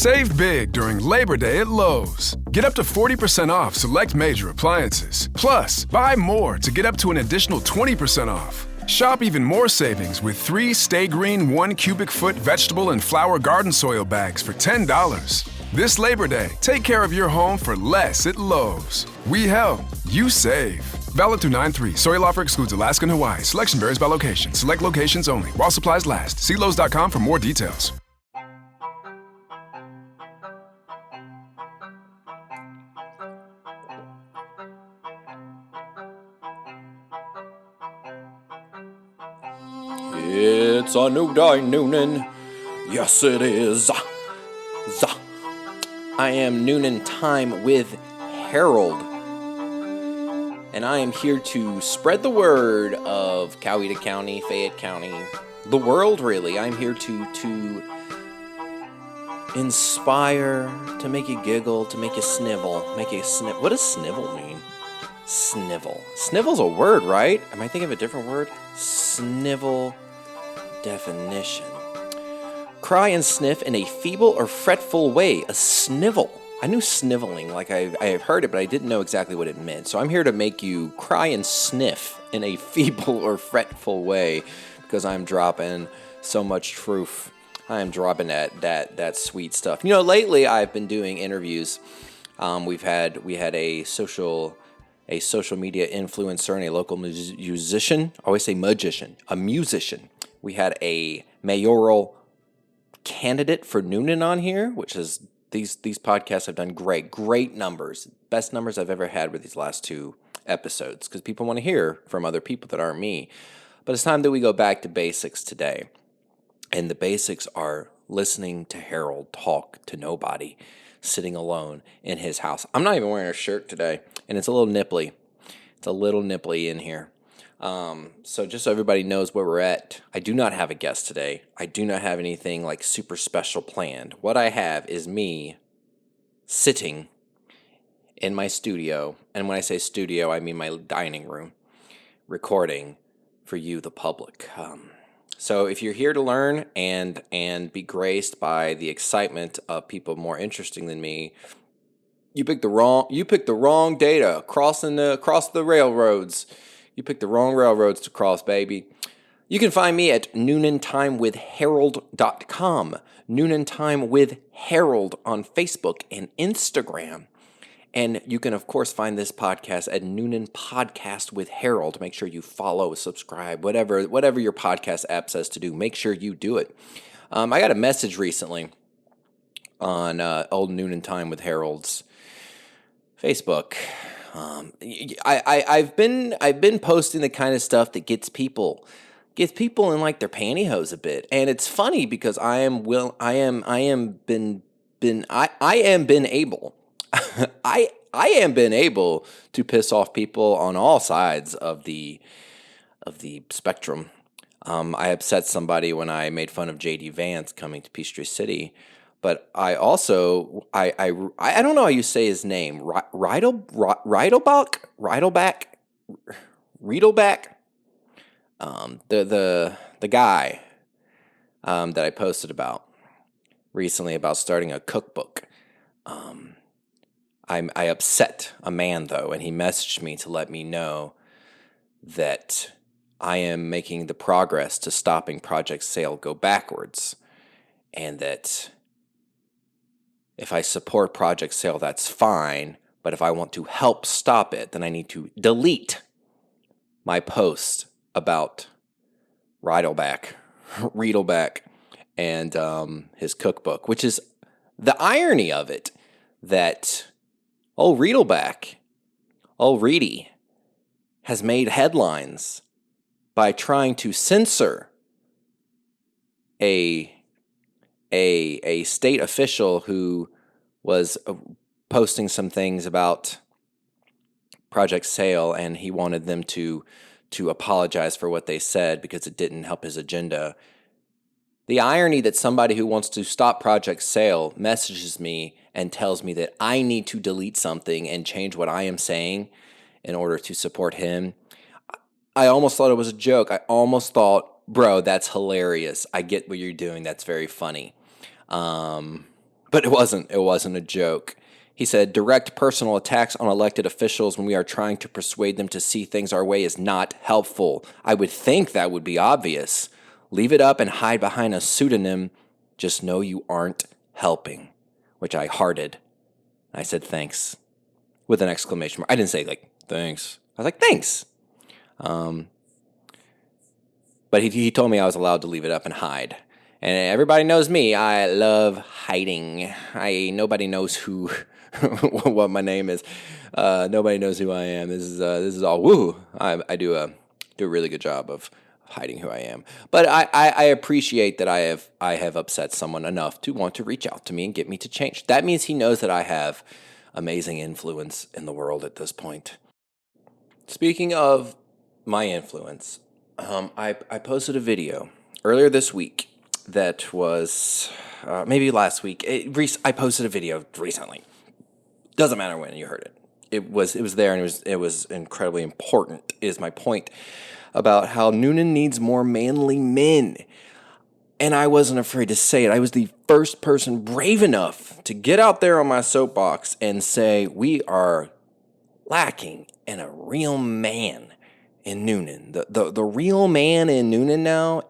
Save big during Labor Day at Lowe's. Get up to 40% off select major appliances. Plus, buy more to get up to an additional 20% off. Shop even more savings with 3 Stay Green 1 cubic foot vegetable and flower garden soil bags for $10. This Labor Day, take care of your home for less at Lowe's. We help, you save. Valid through 9/3. Soil offer excludes Alaska and Hawaii. Selection varies by location. Select locations only. While supplies last. See Lowe's.com for more details. It's a new day, Newnan. Yes, it is. I am Newnan Time with Harold. And I am here to spread the word of Coweta County, Fayette County, the world, really. I'm here to inspire, to make you giggle, to make you snivel. What does snivel mean? Snivel. Snivel's a word, right? Am I thinking of a different word? Snivel definition. Cry and sniff in a feeble or fretful way. A snivel. I knew sniveling, like I have heard it, but I didn't know exactly what it meant. So I'm here to make you cry and sniff in a feeble or fretful way, because I'm dropping so much truth. I am dropping that sweet stuff. You know, lately I've been doing interviews. We had a social media influencer and a local musician. I always say magician, a musician. We had a mayoral candidate for Newnan on here, which is these podcasts have done great numbers, best numbers I've ever had with these last 2 episodes, because people want to hear from other people that aren't me. But it's time that we go back to basics today, and the basics are listening to Harold talk to nobody, sitting alone in his house. I'm not even wearing a shirt today, and it's a little nipply. It's a little nipply in here. So just so everybody knows where we're at, I do not have a guest today. I do not have anything like super special planned. What I have is me sitting in my studio, and when I say studio, I mean my dining room, recording for you, the public. So if you're here to learn and be graced by the excitement of people more interesting than me, you picked the wrong data across the railroads. You picked the wrong railroads to cross, baby. You can find me at NewnanTimeWithHarold.com, Newnan Time with Harold on Facebook and Instagram. And you can, of course, find this podcast at Newnan Podcast with Harold. Make sure you follow, subscribe, whatever your podcast app says to do. Make sure you do it. I got a message recently on old Newnan Time with Harold's Facebook. I've been posting the kind of stuff that gets people in like their pantyhose a bit, and it's funny because I am able to piss off people on all sides of the spectrum. I upset somebody when I made fun of J.D. Vance coming to Peachtree City. But I also, I don't know how you say his name. Reidelbach? The guy that I posted about recently about starting a cookbook. I upset a man, though, and he messaged me to let me know that I am making the progress to stopping Project Sale go backwards, and that if I support Project Sale, that's fine, but if I want to help stop it, then I need to delete my post about Reidelbach, and his cookbook, which is the irony of it, that old Reidelbach, old Reedy, has made headlines by trying to censor a state official who was posting some things about Project Sale, and he wanted them to apologize for what they said because it didn't help his agenda. The irony that somebody who wants to stop Project Sale messages me and tells me that I need to delete something and change what I am saying in order to support him. I almost thought it was a joke. I almost thought, bro, that's hilarious. I get what you're doing. That's very funny. But it wasn't. It wasn't a joke. He said, direct personal attacks on elected officials when we are trying to persuade them to see things our way is not helpful. I would think that would be obvious. Leave it up and hide behind a pseudonym. Just know you aren't helping. Which I hearted. I said, thanks. With an exclamation mark. I didn't say, thanks. I was like, thanks. But he told me I was allowed to leave it up and hide. And everybody knows me. I love hiding. Nobody knows who, what my name is. Nobody knows who I am. This is all woo. I do a really good job of hiding who I am. But I appreciate that I have upset someone enough to want to reach out to me and get me to change. That means he knows that I have amazing influence in the world at this point. Speaking of my influence, I posted a video earlier this week that was maybe last week. I posted a video recently. Doesn't matter when you heard it. It was there, and it was incredibly important. Is my point about how Newnan needs more manly men. And I wasn't afraid to say it. I was the first person brave enough to get out there on my soapbox and say we are lacking in a real man in Newnan. The real man in Newnan now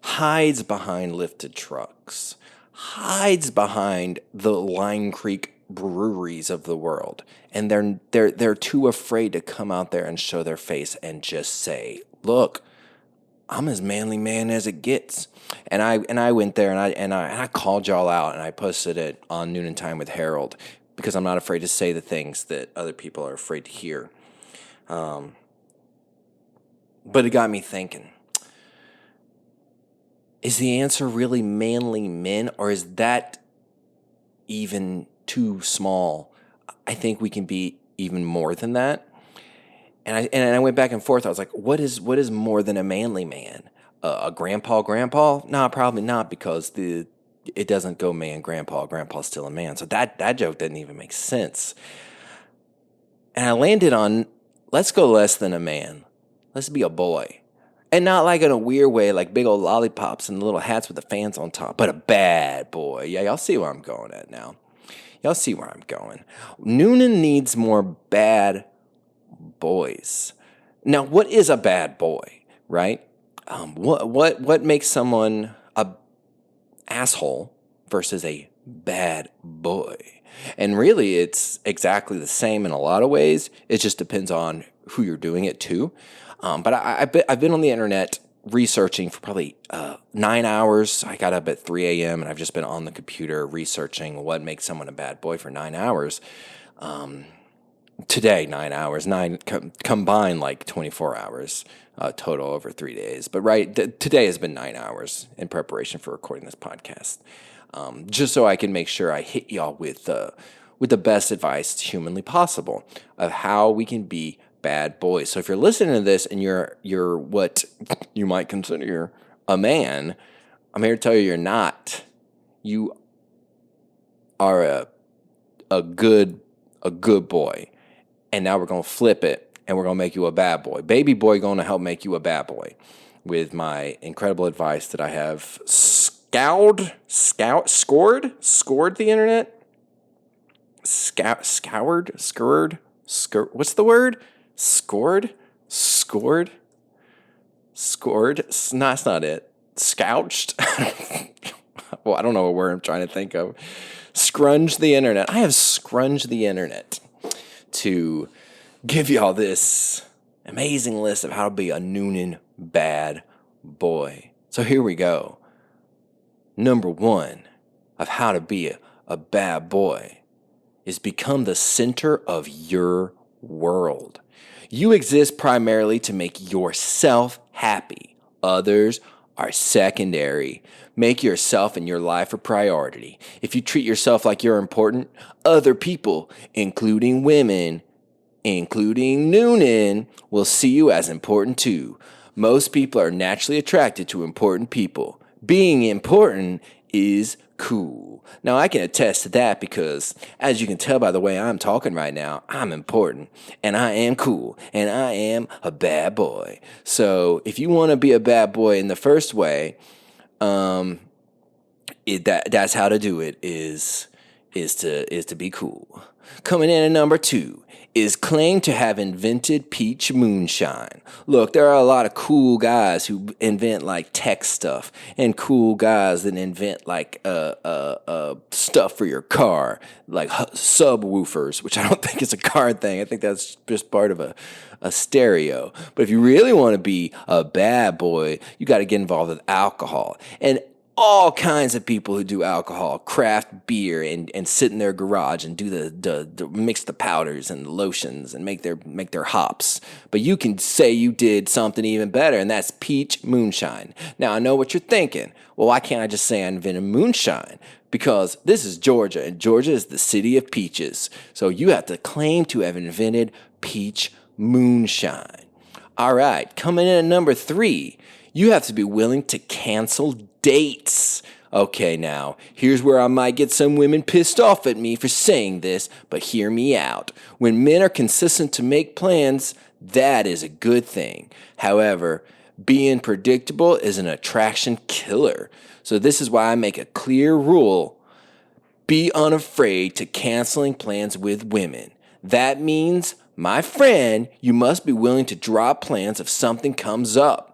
hides behind lifted trucks, hides behind the Line Creek breweries of the world, and they're too afraid to come out there and show their face and just say, "Look, I'm as manly man as it gets." And I went there and I called y'all out, and I posted it on Newnan Time with Harold because I'm not afraid to say the things that other people are afraid to hear. But it got me thinking. Is the answer really manly men, or is that even too small? I think we can be even more than that. And I went back and forth. I was like, what is more than a manly man? A grandpa? No, probably not, because it doesn't go man, grandpa. Grandpa's still a man. So that joke didn't even make sense. And I landed on, let's go less than a man. Let's be a boy. And not like in a weird way, like big old lollipops and little hats with the fans on top, but a bad boy. Yeah, y'all see where I'm going at now. Y'all see where I'm going. Newnan needs more bad boys. Now, what is a bad boy, right? What makes someone a asshole versus a bad boy? And really, it's exactly the same in a lot of ways. It just depends on who you're doing it to. But I've been on the internet researching for probably 9 hours. I got up at 3 a.m. and I've just been on the computer researching what makes someone a bad boy for 9 hours. Today, 9 hours, combined like 24 hours total over 3 days. But today has been 9 hours in preparation for recording this podcast. Just so I can make sure I hit y'all with the best advice humanly possible of how we can be bad boys. So if you're listening to this and you're what you might consider a man, I'm here to tell you you're not. You are a good boy. And now we're going to flip it and we're going to make you a bad boy. Baby boy going to help make you a bad boy with my incredible advice that I have scored the internet. Scoured. What's the word? Scored? No, that's not it. Scouched? Well, I don't know what word I'm trying to think of. Scrunge the internet. I have scrunged the internet to give y'all this amazing list of how to be a Newnan bad boy. So here we go. Number 1 of how to be a bad boy is become the center of your world. You exist primarily to make yourself happy. Others are secondary. Make yourself and your life a priority. If you treat yourself like you're important, other people, including women, including Newnan, will see you as important too. Most people are naturally attracted to important people. Being important is cool. Now, I can attest to that because, as you can tell by the way I'm talking right now, I'm important, and I am cool, and I am a bad boy. So, if you want to be a bad boy in the first way, That's how to do it is to be cool. Coming in at number 2 is claim to have invented peach moonshine. Look, there are a lot of cool guys who invent like tech stuff, and cool guys that invent like stuff for your car, like subwoofers, which I don't think is a car thing. I think that's just part of a stereo. But if you really want to be a bad boy, you got to get involved with alcohol. And all kinds of people who do alcohol, craft beer, and sit in their garage and do the mix the powders and the lotions and make their hops. But you can say you did something even better, and that's peach moonshine. Now, I know what you're thinking. Well, why can't I just say I invented moonshine? Because this is Georgia, and Georgia is the city of peaches. So you have to claim to have invented peach moonshine. All right, coming in at number 3, you have to be willing to cancel dates. Okay, now, here's where I might get some women pissed off at me for saying this, but hear me out. When men are consistent to make plans, that is a good thing. However, being predictable is an attraction killer. So this is why I make a clear rule. Be unafraid to canceling plans with women. That means, my friend, you must be willing to drop plans if something comes up.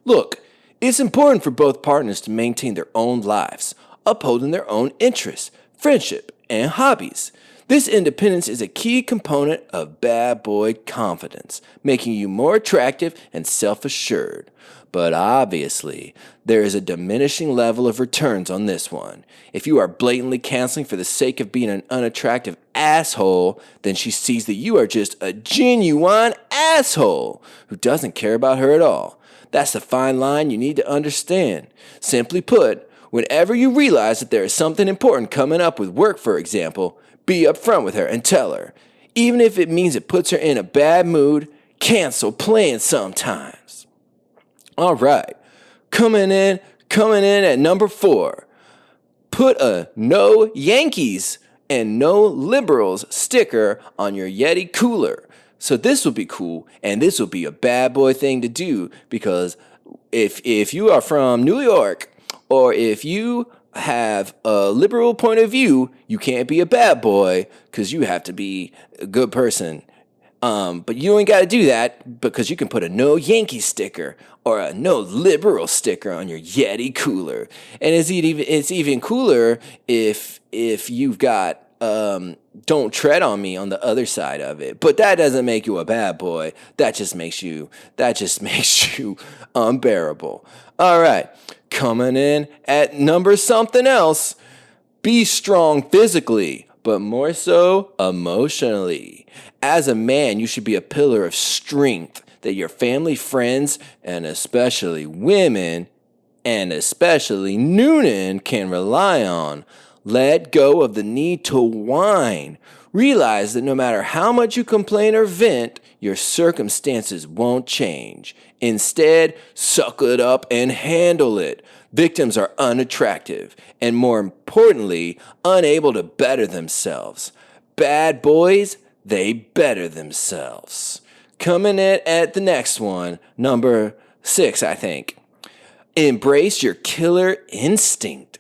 Look, it's important for both partners to maintain their own lives, upholding their own interests, friendship, and hobbies. This independence is a key component of bad boy confidence, making you more attractive and self-assured. But obviously, there is a diminishing level of returns on this one. If you are blatantly canceling for the sake of being an unattractive asshole, then she sees that you are just a genuine asshole who doesn't care about her at all. That's the fine line you need to understand. Simply put, whenever you realize that there is something important coming up with work, for example, be upfront with her and tell her. Even if it means it puts her in a bad mood, cancel plans sometimes. All right, coming in at number 4. Put a no Yankees and no liberals sticker on your Yeti cooler. So this will be cool, and this will be a bad boy thing to do, because if you are from New York, or if you have a liberal point of view, you can't be a bad boy because you have to be a good person. But you ain't got to do that, because you can put a no Yankee sticker or a no liberal sticker on your Yeti cooler. And it's even cooler if you've got don't tread on me on the other side of it. But that doesn't make you a bad boy. That just makes you unbearable. All right, coming in at number something else. Be strong physically, but more so emotionally. As a man, you should be a pillar of strength that your family, friends, and especially women, and especially Newnan, can rely on. Let go of the need to whine. Realize that no matter how much you complain or vent, your circumstances won't change. Instead, suck it up and handle it. Victims are unattractive and, more importantly, unable to better themselves. Bad boys, they better themselves. Coming in at the next one, number 6, I think. Embrace your killer instinct.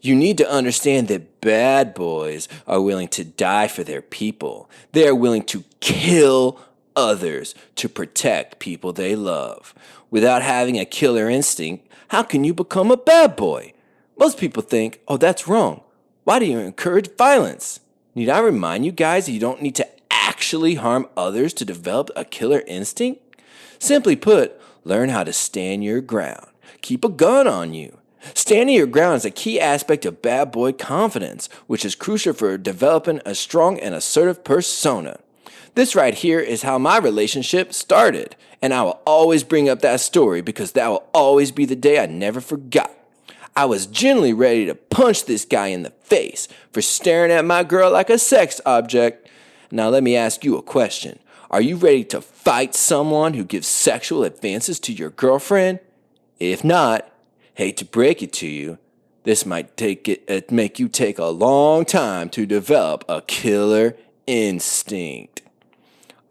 You need to understand that bad boys are willing to die for their people. They are willing to kill others to protect people they love. Without having a killer instinct, how can you become a bad boy? Most people think, oh, that's wrong. Why do you encourage violence? Need I remind you guys that you don't need to actually harm others to develop a killer instinct? Simply put, learn how to stand your ground. Keep a gun on you. Standing your ground is a key aspect of bad boy confidence, which is crucial for developing a strong and assertive persona. This right here is how my relationship started, and I will always bring up that story because that will always be the day I never forgot. I was genuinely ready to punch this guy in the face for staring at my girl like a sex object. Now let me ask you a question. Are you ready to fight someone who gives sexual advances to your girlfriend? If not, hate to break it to you, this might make you take a long time to develop a killer instinct.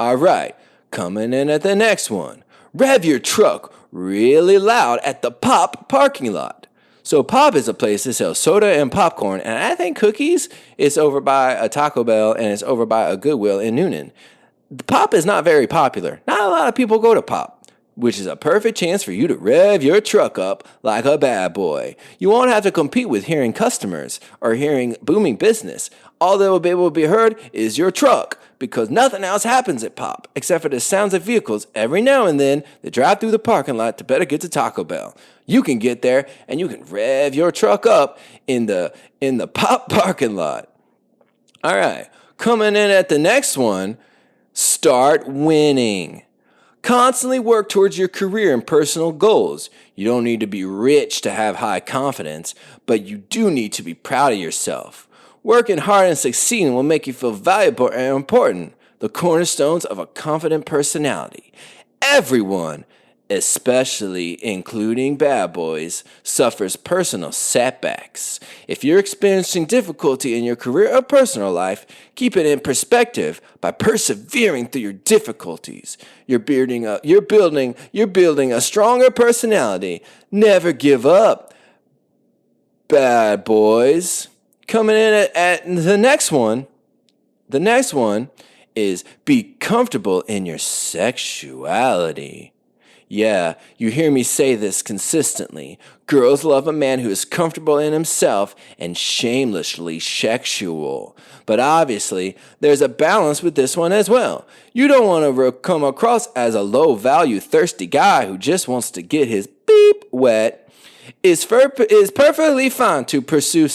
All right, coming in at the next one. Rev your truck really loud at the parking lot. So Pop is a place that sells soda and popcorn, and I think cookies is over by a Taco Bell and it's over by a Goodwill in Newnan. Pop is not very popular. Not a lot of people go to Pop, which is a perfect chance for you to rev your truck up like a bad boy. You won't have to compete with hearing customers or hearing booming business. All that will be able to be heard is your truck, because nothing else happens at Pop except for the sounds of vehicles every now and then that drive through the parking lot to better get to Taco Bell. You can get there and you can rev your truck up in the Pop parking lot. All right, coming in at the next one, start winning. Constantly work towards your career and personal goals. You don't need to be rich to have high confidence, but you do need to be proud of yourself. Working hard and succeeding will make you feel valuable and important, the cornerstones of a confident personality. Everyone, especially including bad boys, suffers personal setbacks. If you're experiencing difficulty in your career or personal life, keep it in perspective by persevering through your difficulties. You're building a stronger personality. Never give up, bad boys. Coming in at the next one. The next one is be comfortable in your sexuality. Yeah, you hear me say this consistently. Girls love a man who is comfortable in himself and shamelessly sexual. But obviously, there's a balance with this one as well. You don't want to come across as a low-value, thirsty guy who just wants to get his beep wet. It's perfectly fine to pursue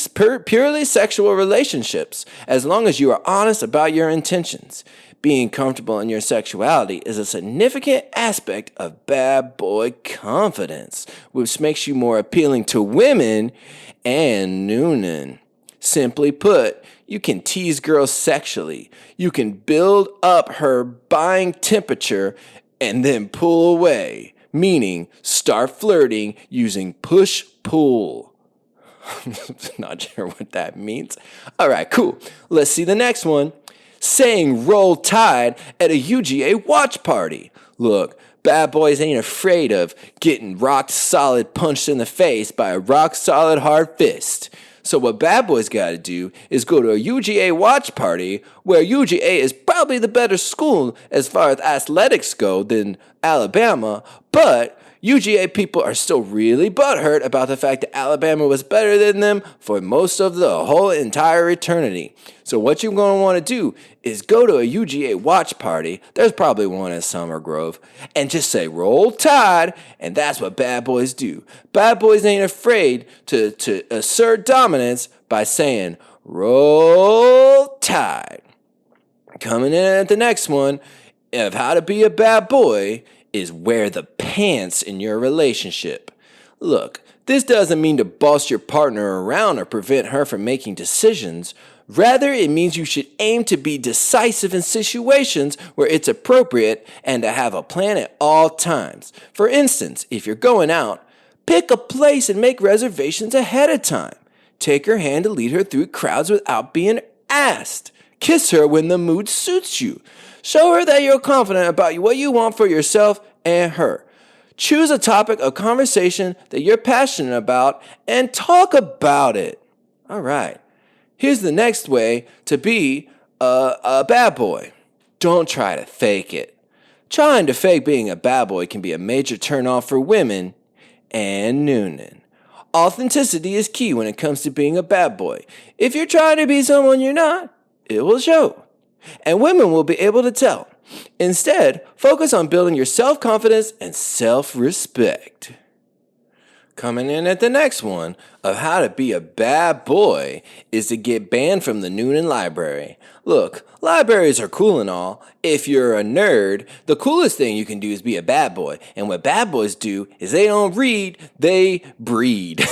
purely sexual relationships as long as you are honest about your intentions. Being comfortable in your sexuality is a significant aspect of bad boy confidence, which makes you more appealing to women and Newnan. Simply put, you can tease girls sexually. You can build up her buying temperature and then pull away. Meaning, start flirting using push-pull. Not sure what that means. All right, cool. Let's see the next one. Saying roll tide at a UGA watch party. Look, bad boys ain't afraid of getting rock solid punched in the face by a rock solid hard fist. So what bad boys gotta do is go to a UGA watch party where UGA is probably the better school as far as athletics go than Alabama, but UGA people are still really butthurt about the fact that Alabama was better than them for most of the whole entire eternity. So what you're going to want to do is go to a UGA watch party, there's probably one in Summer Grove, and just say, roll tide, and that's what bad boys do. Bad boys ain't afraid to assert dominance by saying, roll tide. Coming in at the next one of how to be a bad boy is wear the pants in your relationship. Look, this doesn't mean to boss your partner around or prevent her from making decisions. Rather, it means you should aim to be decisive in situations where it's appropriate and to have a plan at all times. For instance, if you're going out, pick a place and make reservations ahead of time. Take her hand to lead her through crowds without being asked. Kiss her when the mood suits you. Show her that you're confident about what you want for yourself and her. Choose a topic of conversation that you're passionate about and talk about it. All right. Here's the next way to be a bad boy. Don't try to fake it. Trying to fake being a bad boy can be a major turnoff for women and Newnan. Authenticity is key when it comes to being a bad boy. If you're trying to be someone you're not, it will show. And women will be able to tell. Instead, focus on building your self-confidence and self-respect. Coming in at the next one of how to be a bad boy is to get banned from the Newnan library. Look, libraries are cool and all. If you're a nerd, the coolest thing you can do is be a bad boy. And what bad boys do is they don't read, they breed.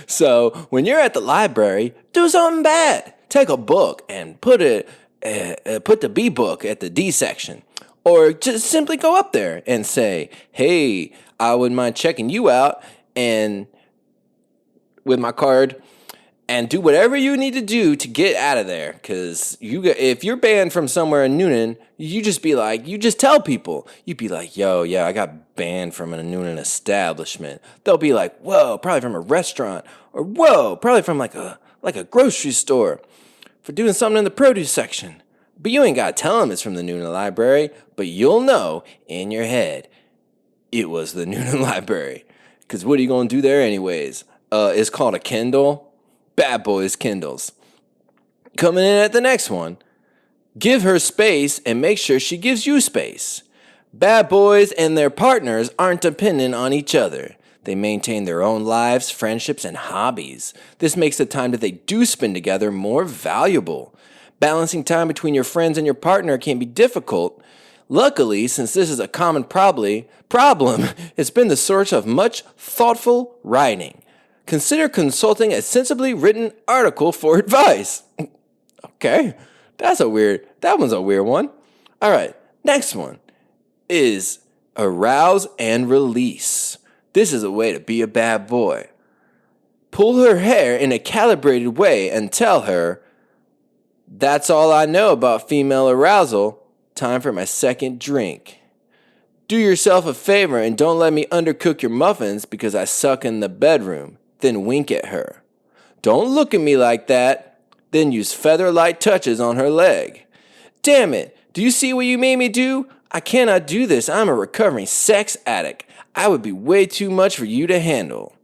So when you're at the library, do something bad. Take a book and put the B book at the D section. Or just simply go up there and say, hey, I wouldn't mind checking you out and with my card and do whatever you need to do to get out of there. Because if you're banned from somewhere in Newnan, you just tell people. You'd be like, yo, yeah, I got banned from a Newnan establishment. They'll be like, whoa, probably from a restaurant. Or whoa, probably from like a grocery store for doing something in the produce section. But you ain't got to tell them it's from the Newnan Library, but you'll know in your head it was the Newnan Library. Because what are you going to do there anyways? It's called a Kindle. Bad Boys Kindles. Coming in at the next one. Give her space and make sure she gives you space. Bad boys and their partners aren't dependent on each other. They maintain their own lives, friendships, and hobbies. This makes the time that they do spend together more valuable. Balancing time between your friends and your partner can be difficult. Luckily, since this is a common problem, it's been the source of much thoughtful writing. Consider consulting a sensibly written article for advice. Okay, that one's a weird one. All right, next one is arouse and release. This is a way to be a bad boy. Pull her hair in a calibrated way and tell her, that's all I know about female arousal. Time for my second drink. Do yourself a favor and don't let me undercook your muffins because I suck in the bedroom. Then wink at her. Don't look at me like that. Then use feather-light touches on her leg. Damn it, do you see what you made me do? I cannot do this. I'm a recovering sex addict. I would be way too much for you to handle.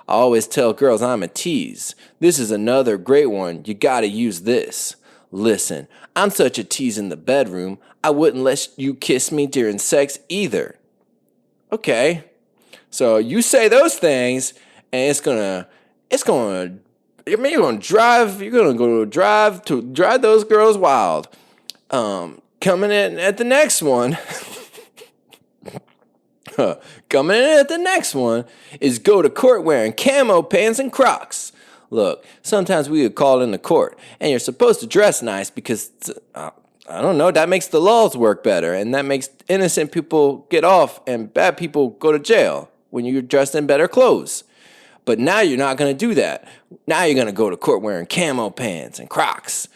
I always tell girls I'm a tease. This is another great one. You gotta use this. Listen, I'm such a tease in the bedroom, I wouldn't let you kiss me during sex either. Okay, so you say those things, and you're gonna drive those girls wild. Coming in at the next one. Coming in at the next one is go to court wearing camo pants and Crocs. Look, sometimes we get called into court, and you're supposed to dress nice because, I don't know, that makes the laws work better, and that makes innocent people get off and bad people go to jail when you're dressed in better clothes. But now you're not going to do that. Now you're going to go to court wearing camo pants and Crocs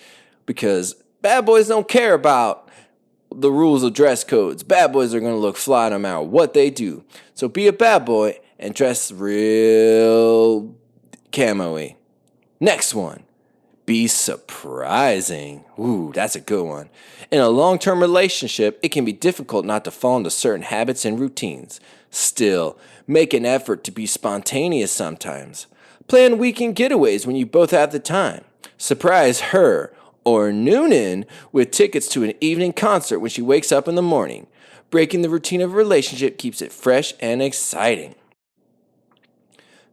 because bad boys don't care about the rules of dress codes. Bad boys are going to look fly no matter what they do. So be a bad boy and dress real camo-y. Next one. Be surprising. Ooh, that's a good one. In a long-term relationship, it can be difficult not to fall into certain habits and routines. Still, make an effort to be spontaneous sometimes. Plan weekend getaways when you both have the time. Surprise her or Newnan with tickets to an evening concert when she wakes up in the morning. Breaking the routine of a relationship keeps it fresh and exciting.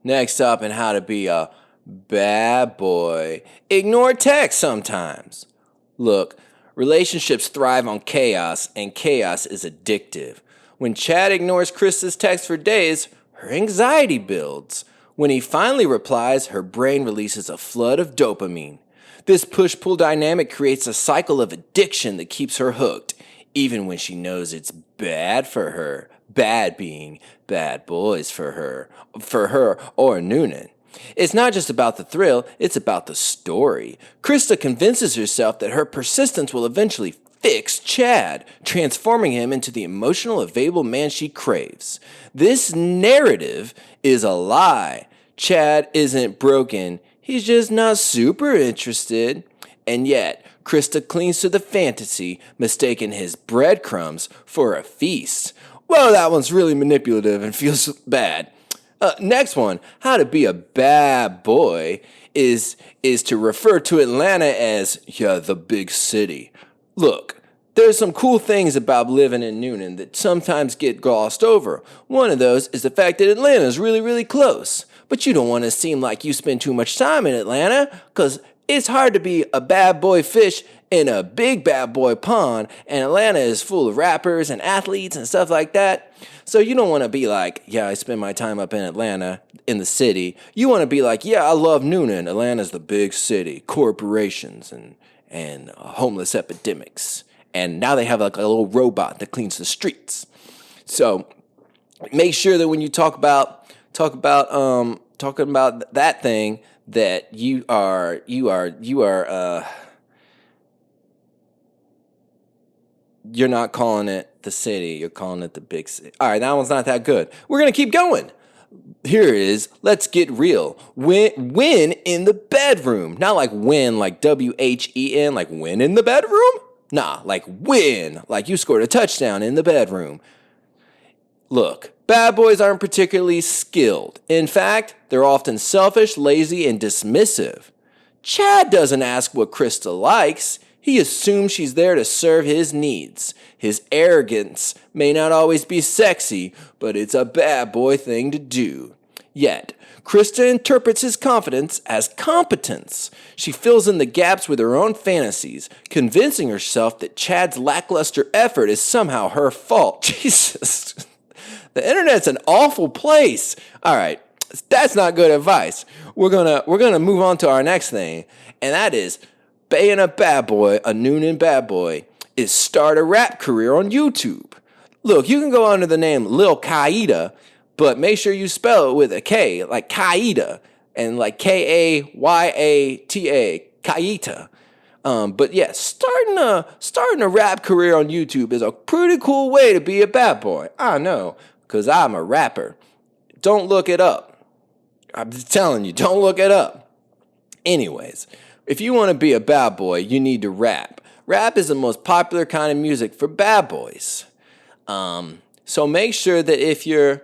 Next up in how to be a bad boy. Ignore text sometimes. Look, relationships thrive on chaos, and chaos is addictive. When Chad ignores Krista's text for days, her anxiety builds. When he finally replies, her brain releases a flood of dopamine. This push-pull dynamic creates a cycle of addiction that keeps her hooked, even when she knows it's bad for her. Bad being bad boys for her or Newnan. It's not just about the thrill, it's about the story. Krista convinces herself that her persistence will eventually fix Chad, transforming him into the emotional, available man she craves. This narrative is a lie. Chad isn't broken, he's just not super interested. And yet, Krista clings to the fantasy, mistaking his breadcrumbs for a feast. Whoa, that one's really manipulative and feels bad. Next one, how to be a bad boy is to refer to Atlanta as, the big city. Look, there's some cool things about living in Newnan that sometimes get glossed over. One of those is the fact that Atlanta is really, really close. But you don't want to seem like you spend too much time in Atlanta, because it's hard to be a bad boy fish in a big bad boy pond, and Atlanta is full of rappers and athletes and stuff like that. So you don't want to be like, I spend my time up in Atlanta, in the city. You want to be like, I love Newnan. Atlanta's the big city, corporations and homeless epidemics. And now they have like a little robot that cleans the streets. So make sure that when you talk about talking about that thing that you're not calling it the city, you're calling it the big city. All right, that one's not that good. We're going to keep going. Here is, let's get real. Win in the bedroom. Not like win, like W-H-E-N, like win in the bedroom. Nah, like win, like you scored a touchdown in the bedroom. Look, bad boys aren't particularly skilled. In fact, they're often selfish, lazy, and dismissive. Chad doesn't ask what Krista likes. He assumes she's there to serve his needs. His arrogance may not always be sexy, but it's a bad boy thing to do. Yet, Krista interprets his confidence as competence. She fills in the gaps with her own fantasies, convincing herself that Chad's lackluster effort is somehow her fault. Jesus. The internet's an awful place. All right, that's not good advice. We're gonna move on to our next thing, and that is being a bad boy, a Newnan bad boy, is start a rap career on YouTube. Look, you can go under the name Lil Qaeda, but make sure you spell it with a K, like Qaeda, and like K-A-Y-A-T-A, Qaeda. But yeah, starting a rap career on YouTube is a pretty cool way to be a bad boy. I know, because I'm a rapper. Don't look it up. I'm just telling you, don't look it up. Anyways, if you want to be a bad boy, you need to rap. Rap is the most popular kind of music for bad boys. So make sure that if you're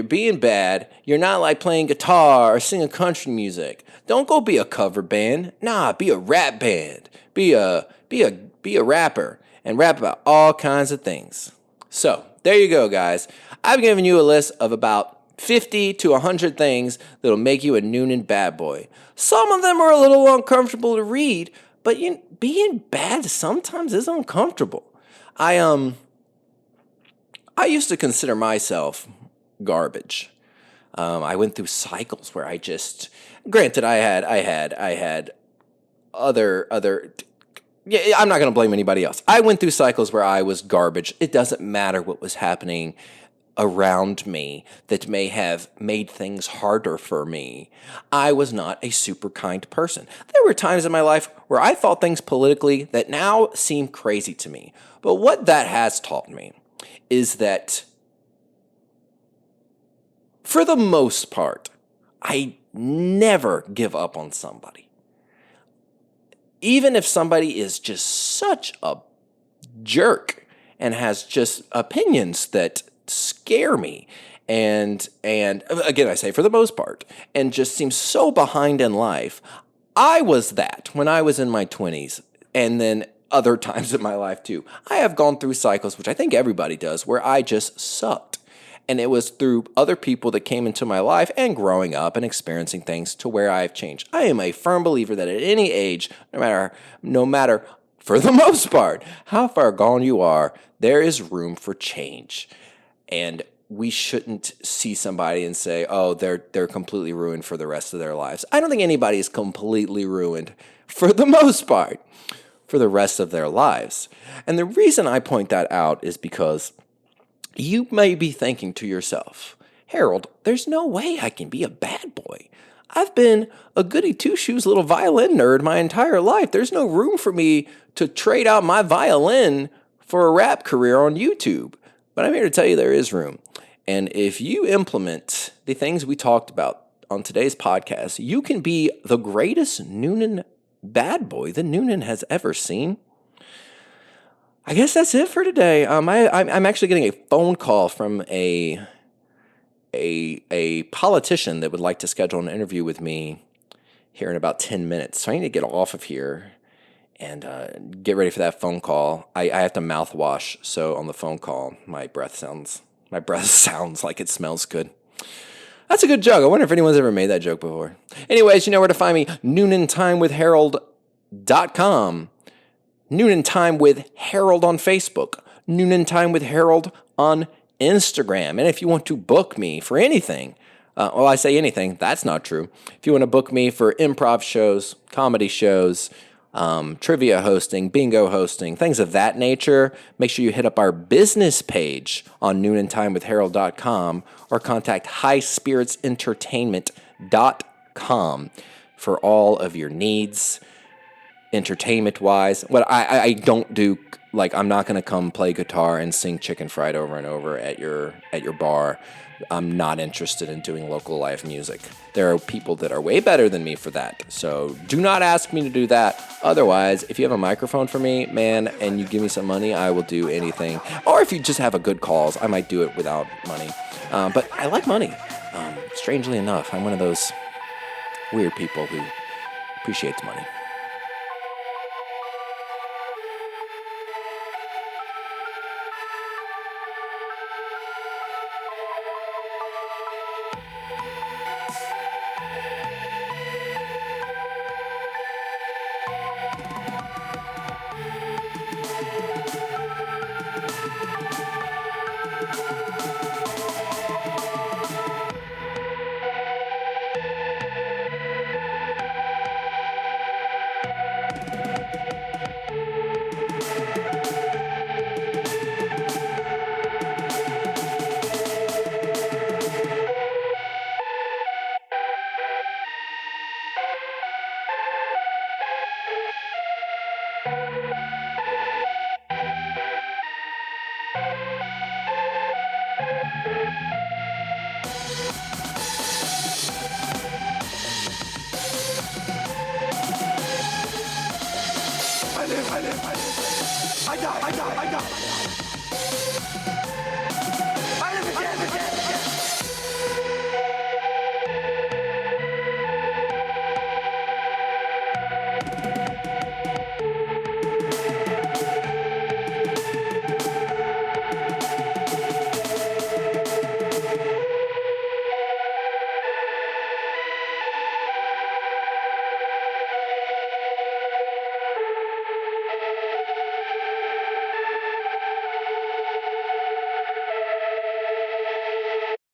being bad, you're not like playing guitar or singing country music. Don't go be a cover band. Nah, be a rap band. Be a rapper and rap about all kinds of things. So there you go, guys. I've given you a list of about 50 to 100 things that'll make you a Newnan bad boy. Some of them are a little uncomfortable to read, but being bad sometimes is uncomfortable. I used to consider myself garbage. I went through cycles where I just, granted, I had other. Yeah, I'm not going to blame anybody else. I went through cycles where I was garbage. It doesn't matter what was happening around me that may have made things harder for me. I was not a super kind person. There were times in my life where I thought things politically that now seem crazy to me. But what that has taught me is that, for the most part, I never give up on somebody. Even if somebody is just such a jerk and has just opinions that scare me, and again, I say for the most part, and just seems so behind in life. I was that when I was in my 20s, and then other times in my life too. I have gone through cycles, which I think everybody does, where I just sucked. And it was through other people that came into my life and growing up and experiencing things to where I've changed. I am a firm believer that at any age, no matter for the most part, how far gone you are, there is room for change. And we shouldn't see somebody and say, oh, they're completely ruined for the rest of their lives. I don't think anybody is completely ruined for the most part for the rest of their lives. And the reason I point that out is because you may be thinking to yourself, Harold, there's no way I can be a bad boy. I've been a goody two-shoes little violin nerd my entire life. There's no room for me to trade out my violin for a rap career on YouTube. But I'm here to tell you there is room. And if you implement the things we talked about on today's podcast, you can be the greatest Newnan bad boy that Newnan has ever seen. I guess that's it for today. I'm actually getting a phone call from a politician that would like to schedule an interview with me here in about 10 minutes. So I need to get off of here and get ready for that phone call. I have to mouthwash, so on the phone call, my breath sounds like it smells good. That's a good joke. I wonder if anyone's ever made that joke before. Anyways, you know where to find me. NoonanTimeWithHarold.com. Newnan Time with Harold on Facebook. Newnan Time with Harold on Instagram. And if you want to book me for anything, I say anything, that's not true. If you want to book me for improv shows, comedy shows, trivia hosting, bingo hosting, things of that nature, make sure you hit up our business page on noonandtimewithharold.com or contact highspiritsentertainment.com for all of your needs, entertainment-wise. What I don't do, like, I'm not going to come play guitar and sing Chicken Fried over and over at your bar. I'm not interested in doing local live music. There are people that are way better than me for that. So do not ask me to do that. Otherwise, if you have a microphone for me, man, and you give me some money, I will do anything. Or if you just have a good cause, I might do it without money. But I like money. Strangely enough, I'm one of those weird people who appreciates money. I die.